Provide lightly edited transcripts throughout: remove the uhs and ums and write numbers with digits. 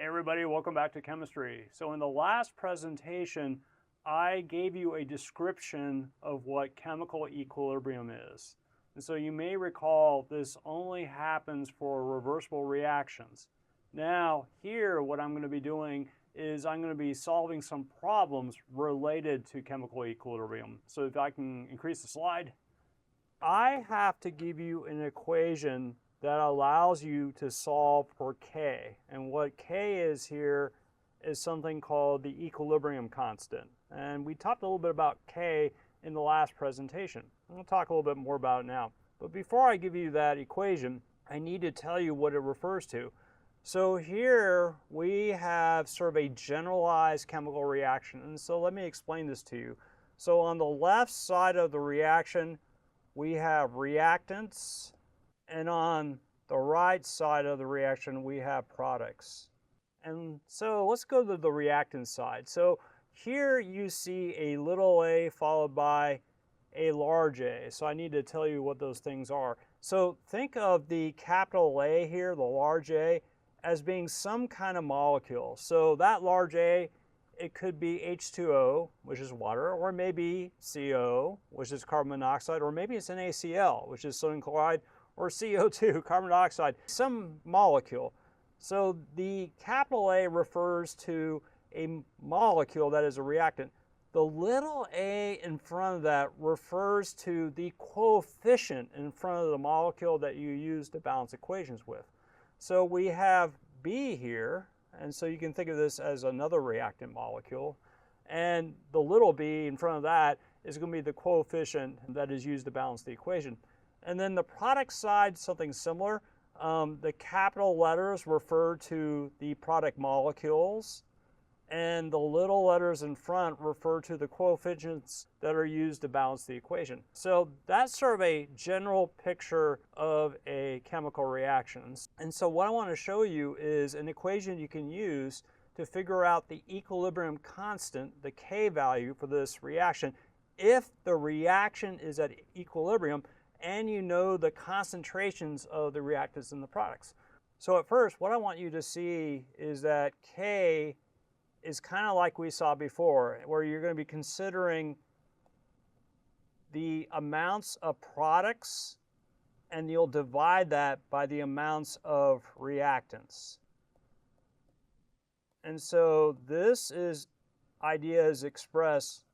Everybody, welcome back to chemistry. So in the last presentation, I gave you a description of what chemical equilibrium is. And so you may recall this only happens for reversible reactions. Now here, what I'm going to be doing is I'm going to be solving some problems related to chemical equilibrium. So if I can increase the slide, I have to give you an equation that allows you to solve for K. And what K is here is something called the equilibrium constant. And we talked a little bit about K in the last presentation. I'm going to talk a little bit more about it now. But before I give you that equation, I need to tell you what it refers to. So here we have sort of a generalized chemical reaction. And so let me explain this to you. So on the left side of the reaction, we have reactants, and on the right side of the reaction, we have products. And so let's go to the reactant side. So here you see a little a followed by a large A. So I need to tell you what those things are. So think of the capital A here, the large A, as being some kind of molecule. So that large A, it could be H2O, which is water, or maybe CO, which is carbon monoxide, or maybe it's NaCl, which is sodium chloride, or CO2, carbon dioxide, some molecule. So the capital A refers to a molecule that is a reactant. The little a in front of that refers to the coefficient in front of the molecule that you use to balance equations with. So we have B here, and so you can think of this as another reactant molecule. And the little b in front of that is going to be the coefficient that is used to balance the equation. And then the product side, something similar. The capital letters refer to the product molecules, and the little letters in front refer to the coefficients that are used to balance the equation. So that's sort of a general picture of a chemical reaction. And so what I want to show you is an equation you can use to figure out the equilibrium constant, the K value for this reaction, if the reaction is at equilibrium and you know the concentrations of the reactants and the products. So at first, what I want you to see is that K is kind of like we saw before, where you're going to be considering the amounts of products and you'll divide that by the amounts of reactants. And so this idea is expressed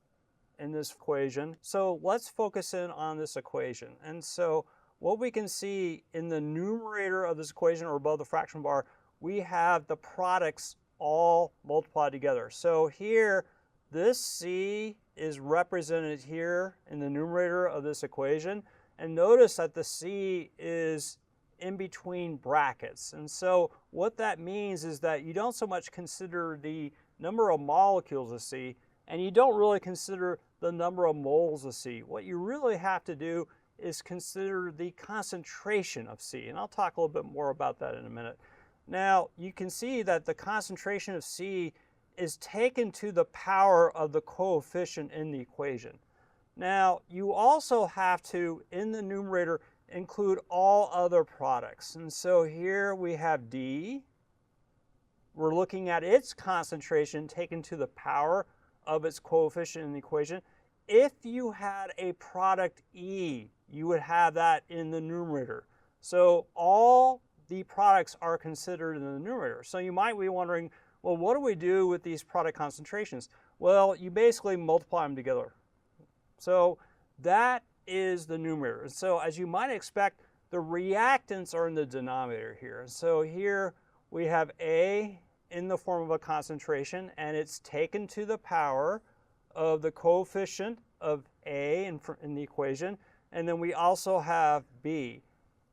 in this equation. So let's focus in on this equation. And so what we can see in the numerator of this equation, or above the fraction bar, we have the products all multiplied together. So here, this C is represented here in the numerator of this equation. And notice that the C is in between brackets. And so what that means is that you don't so much consider the number of molecules of C, and you don't really consider the number of moles of C. What you really have to do is consider the concentration of C. And I'll talk a little bit more about that in a minute. Now, you can see that the concentration of C is taken to the power of the coefficient in the equation. Now, you also have to, in the numerator, include all other products. And so here we have D. We're looking at its concentration taken to the power of its coefficient in the equation. If you had a product E, you would have that in the numerator. So all the products are considered in the numerator. So you might be wondering, well, what do we do with these product concentrations? Well, you basically multiply them together. So that is the numerator. So as you might expect, the reactants are in the denominator here. So here we have A in the form of a concentration, and it's taken to the power of the coefficient of A in the equation. And then we also have B.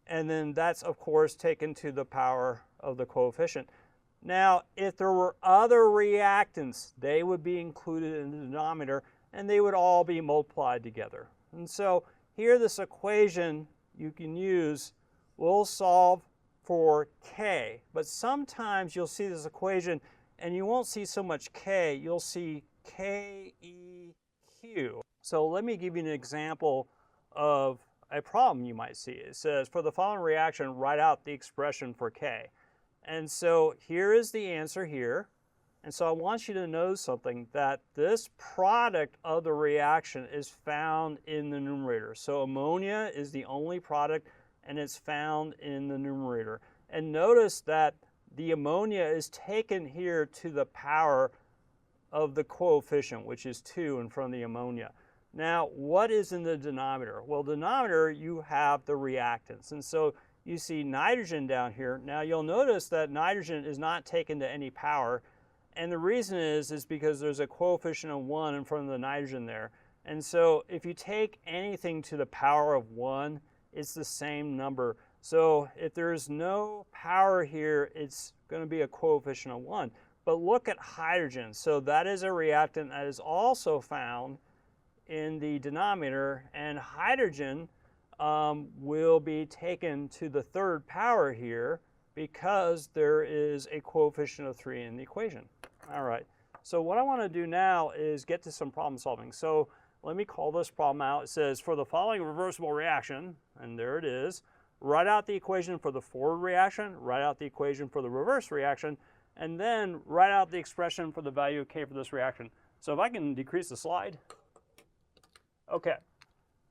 And then that's, of course, taken to the power of the coefficient. Now, if there were other reactants, they would be included in the denominator, and they would all be multiplied together. And so here, this equation you can use will solve for K. But sometimes you'll see this equation, and you won't see so much K. You'll see KEQ. So let me give you an example of a problem you might see. It says, for the following reaction, write out the expression for K. And so here is the answer here. And so I want you to know something, that this product of the reaction is found in the numerator. So ammonia is the only product, and it's found in the numerator. And notice that the ammonia is taken here to the power of the coefficient, which is 2 in front of the ammonia. Now, what is in the denominator? Well, denominator, you have the reactants. And so you see nitrogen down here. Now, you'll notice that nitrogen is not taken to any power. And the reason is because there's a coefficient of 1 in front of the nitrogen there. And so if you take anything to the power of 1, it's the same number. So if there's no power here, it's going to be a coefficient of 1. But look at hydrogen. So that is a reactant that is also found in the denominator. And hydrogen will be taken to the third power here because there is a coefficient of 3 in the equation. All right, so what I want to do now is get to some problem solving. So let me call this problem out. It says, for the following reversible reaction, and there it is, write out the equation for the forward reaction, write out the equation for the reverse reaction, and then write out the expression for the value of K for this reaction. So if I can decrease the slide. Okay,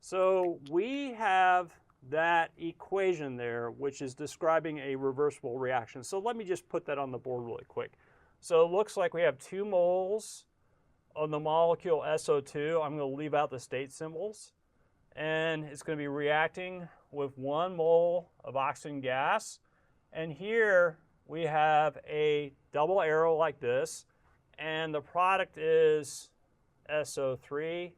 so we have that equation there, which is describing a reversible reaction. So let me just put that on the board really quick. So it looks like we have 2 moles of the molecule SO2. I'm going to leave out the state symbols. And it's going to be reacting with 1 mole of oxygen gas. And here we have a double arrow like this. And the product is SO3.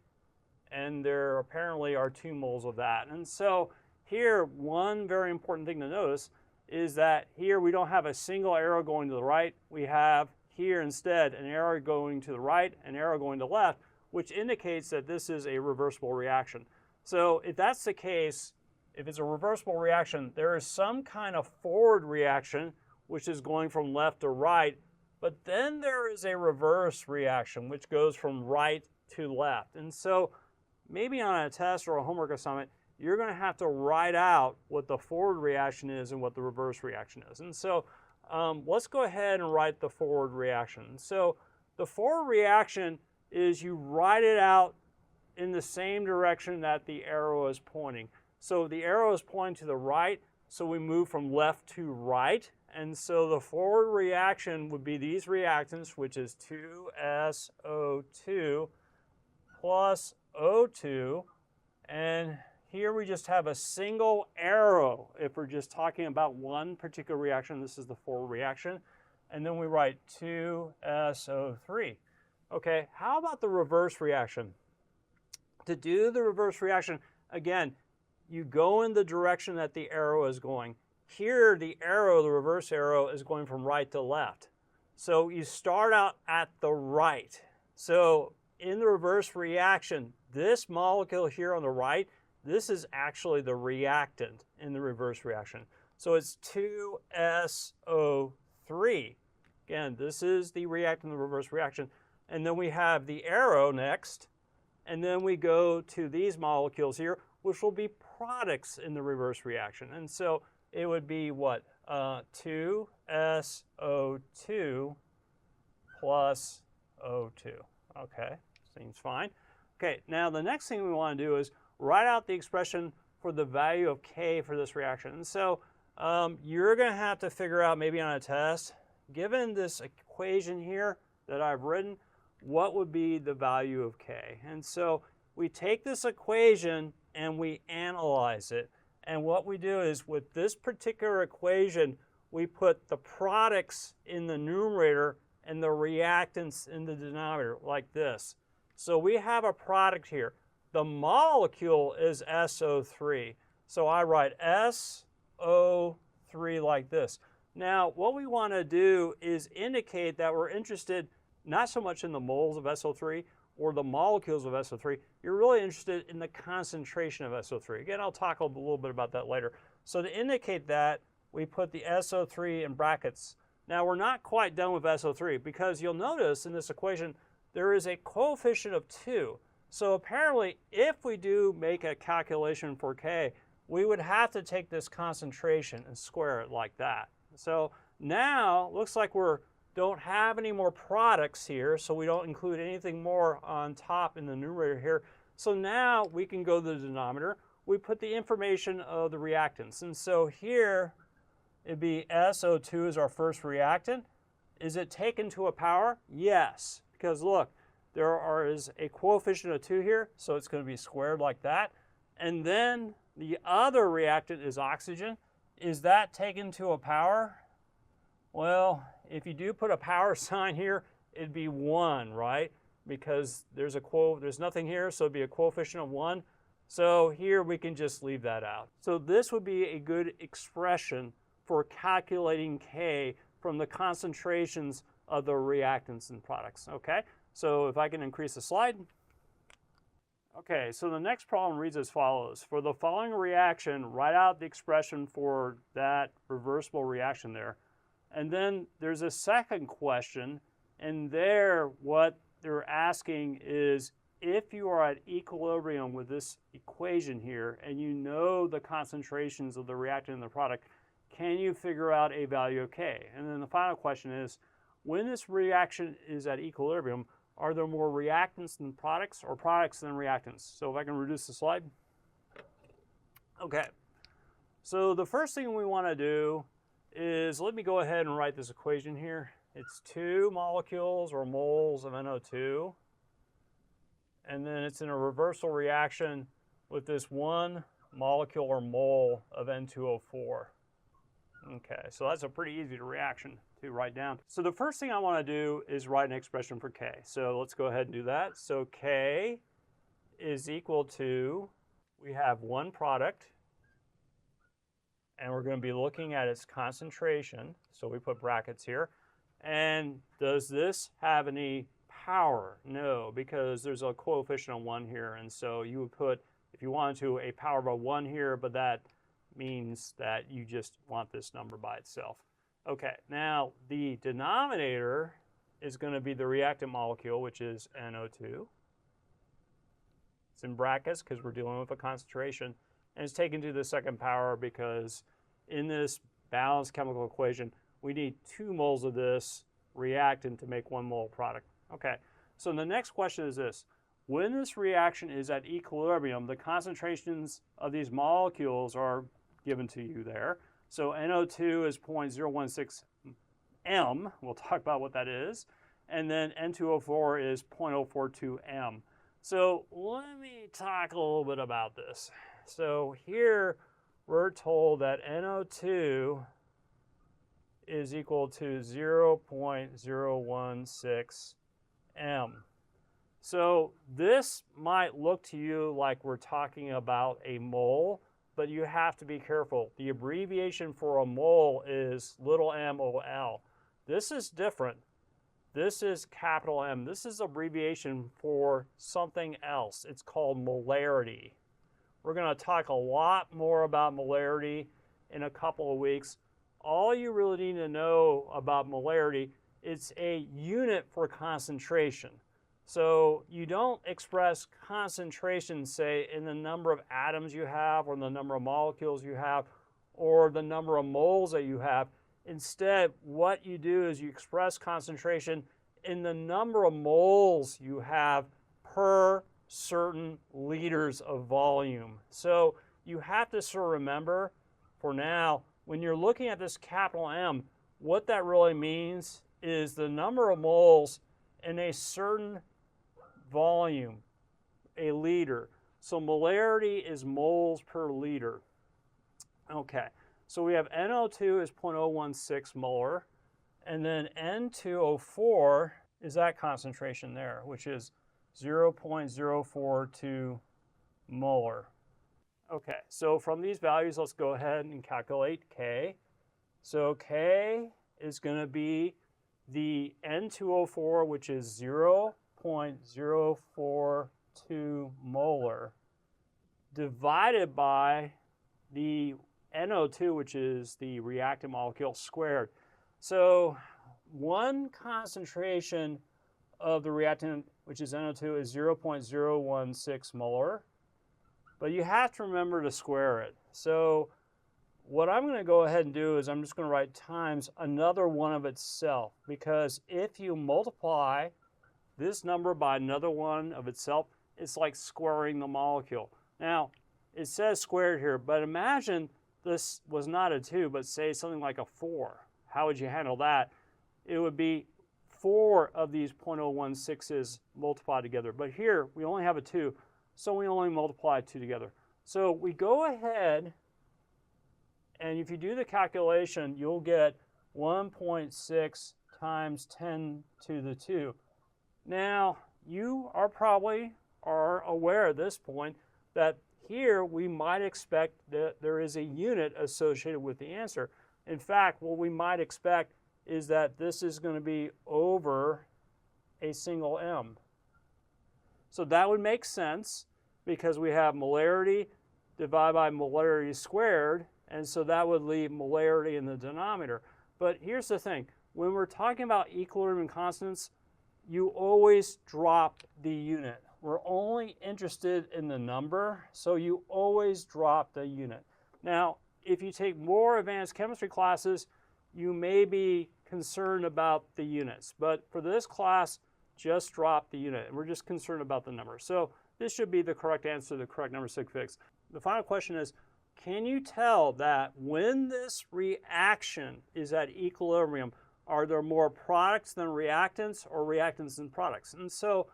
And there apparently are 2 moles of that. And so here, one very important thing to notice is that here we don't have a single arrow going to the right. We have here instead an arrow going to the right, an arrow going to the left, which indicates that this is a reversible reaction. So if that's the case, if it's a reversible reaction, there is some kind of forward reaction which is going from left to right, but then there is a reverse reaction which goes from right to left. And so maybe on a test or a homework assignment, you're going to have to write out what the forward reaction is and what the reverse reaction is. And so let's go ahead and write the forward reaction. So the forward reaction is you write it out in the same direction that the arrow is pointing. So the arrow is pointing to the right, so we move from left to right. And so the forward reaction would be these reactants, which is 2SO2 plus O2. And here we just have a single arrow if we're just talking about one particular reaction. This is the forward reaction. And then we write 2SO3. Okay, how about the reverse reaction? To do the reverse reaction, again, you go in the direction that the arrow is going. Here, the arrow, the reverse arrow, is going from right to left. So you start out at the right. So in the reverse reaction, this molecule here on the right, this is actually the reactant in the reverse reaction. So it's 2SO3. Again, this is the reactant in the reverse reaction. And then we have the arrow next. And then we go to these molecules here, which will be products in the reverse reaction. And so it would be what? 2SO2 plus O2. Okay, seems fine. Okay, now the next thing we want to do is write out the expression for the value of K for this reaction. And so you're going to have to figure out, maybe on a test, given this equation here that I've written, what would be the value of K? And so we take this equation and we analyze it. And what we do is, with this particular equation, we put the products in the numerator and the reactants in the denominator, like this. So we have a product here. The molecule is SO3. So I write SO3 like this. Now, what we want to do is indicate that we're interested not so much in the moles of SO3 or the molecules of SO3. You're really interested in the concentration of SO3. Again, I'll talk a little bit about that later. So to indicate that, we put the SO3 in brackets. Now, we're not quite done with SO3 because you'll notice in this equation there is a coefficient of 2. So apparently, if we do make a calculation for K, we would have to take this concentration and square it like that. So Now, looks like we don't have any more products here, so we don't include anything more on top in the numerator here. So now we can go to the denominator. We put the information of the reactants. And so here, it'd be SO2 is our first reactant. Is it taken to a power? Yes, because look, there is a coefficient of 2 here, so it's going to be squared like that. And then the other reactant is oxygen. Is that taken to a power? Well, if you do put a power sign here, it'd be 1, right? Because there's nothing here, so it'd be a coefficient of 1. So here we can just leave that out. So this would be a good expression for calculating K from the concentrations of the reactants and products, okay? So if I can increase the slide. Okay, so the next problem reads as follows. For the following reaction, write out the expression for that reversible reaction there. And then there's a second question, and there what they're asking is if you are at equilibrium with this equation here and you know the concentrations of the reactant and the product, can you figure out a value of K? And then the final question is, when this reaction is at equilibrium, are there more reactants than products or products than reactants? So if I can reduce the slide. Okay, so the first thing we want to do is, let me go ahead and write this equation here. It's 2 molecules or moles of NO2. And then it's in a reversal reaction with this 1 molecule or mole of N2O4. Okay, so that's a pretty easy reaction to write down. So the first thing I want to do is write an expression for K. So let's go ahead and do that. So K is equal to, we have one product, and we're going to be looking at its concentration. So we put brackets here. And does this have any power? No, because there's a coefficient of 1 here. And so you would put, if you wanted to, a power of 1 here, but that means that you just want this number by itself. Okay, now the denominator is going to be the reactant molecule, which is NO2. It's in brackets because we're dealing with a concentration. And it's taken to the second power because in this balanced chemical equation, we need 2 moles of this reactant to make 1 mole product. Okay, so the next question is this. When this reaction is at equilibrium, the concentrations of these molecules are given to you there. So NO2 is 0.016 m. We'll talk about what that is. And then N2O4 is 0.042 m. So let me talk a little bit about this. So here we're told that NO2 is equal to 0.016 m. So this might look to you like we're talking about a mole, but you have to be careful. The abbreviation for a mole is little m-o-l. This is different. This is capital M. This is abbreviation for something else. It's called molarity. We're going to talk a lot more about molarity in a couple of weeks. All you really need to know about molarity, it's a unit for concentration. So you don't express concentration, say, in the number of atoms you have or the number of molecules you have or the number of moles that you have. Instead, what you do is you express concentration in the number of moles you have per certain liters of volume. So you have to sort of remember, for now, when you're looking at this capital M, what that really means is the number of moles in a certain volume, a liter. So molarity is moles per liter. Okay, so we have NO2 is 0.016 molar, and then N2O4 is that concentration there, which is 0.042 molar. Okay, so from these values, let's go ahead and calculate K. So K is going to be the N2O4, which is 0.042 molar, divided by the NO2, which is the reactant molecule, squared. So one concentration of the reactant, which is NO2, is 0.016 molar. But you have to remember to square it. So what I'm going to go ahead and do is I'm just going to write times another one of itself, because if you multiply this number by another one of itself, it's like squaring the molecule. Now, it says squared here, but imagine this was not a 2, but say something like a 4. How would you handle that? It would be 4 of these 0.016s multiplied together. But here, we only have a 2, so we only multiply 2 together. So we go ahead, and if you do the calculation, you'll get 1.6 times 10 to the 2. Now, you are probably aware at this point that here we might expect that there is a unit associated with the answer. In fact, what we might expect is that this is going to be over a single m. So that would make sense because we have molarity divided by molarity squared, and so that would leave molarity in the denominator. But here's the thing. When we're talking about equilibrium constants, you always drop the unit. We're only interested in the number, so you always drop the unit. Now, if you take more advanced chemistry classes, you may be concerned about the units. But for this class, just drop the unit. We're just concerned about the number. So this should be the correct answer, the correct number sig figs. The final question is, can you tell that when this reaction is at equilibrium, are there more products than reactants or reactants than products? And so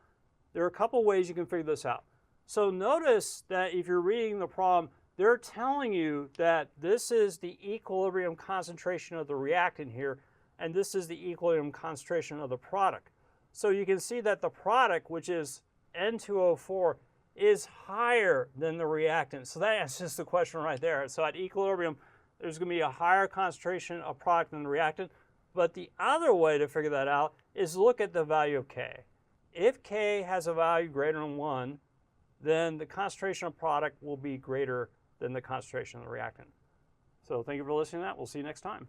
there are a couple ways you can figure this out. So notice that if you're reading the problem, they're telling you that this is the equilibrium concentration of the reactant here, and this is the equilibrium concentration of the product. So you can see that the product, which is N2O4, is higher than the reactant. So that answers the question right there. So at equilibrium, there's going to be a higher concentration of product than the reactant. But the other way to figure that out is look at the value of K. If K has a value greater than 1, then the concentration of product will be greater than the concentration of the reactant. So thank you for listening to that. We'll see you next time.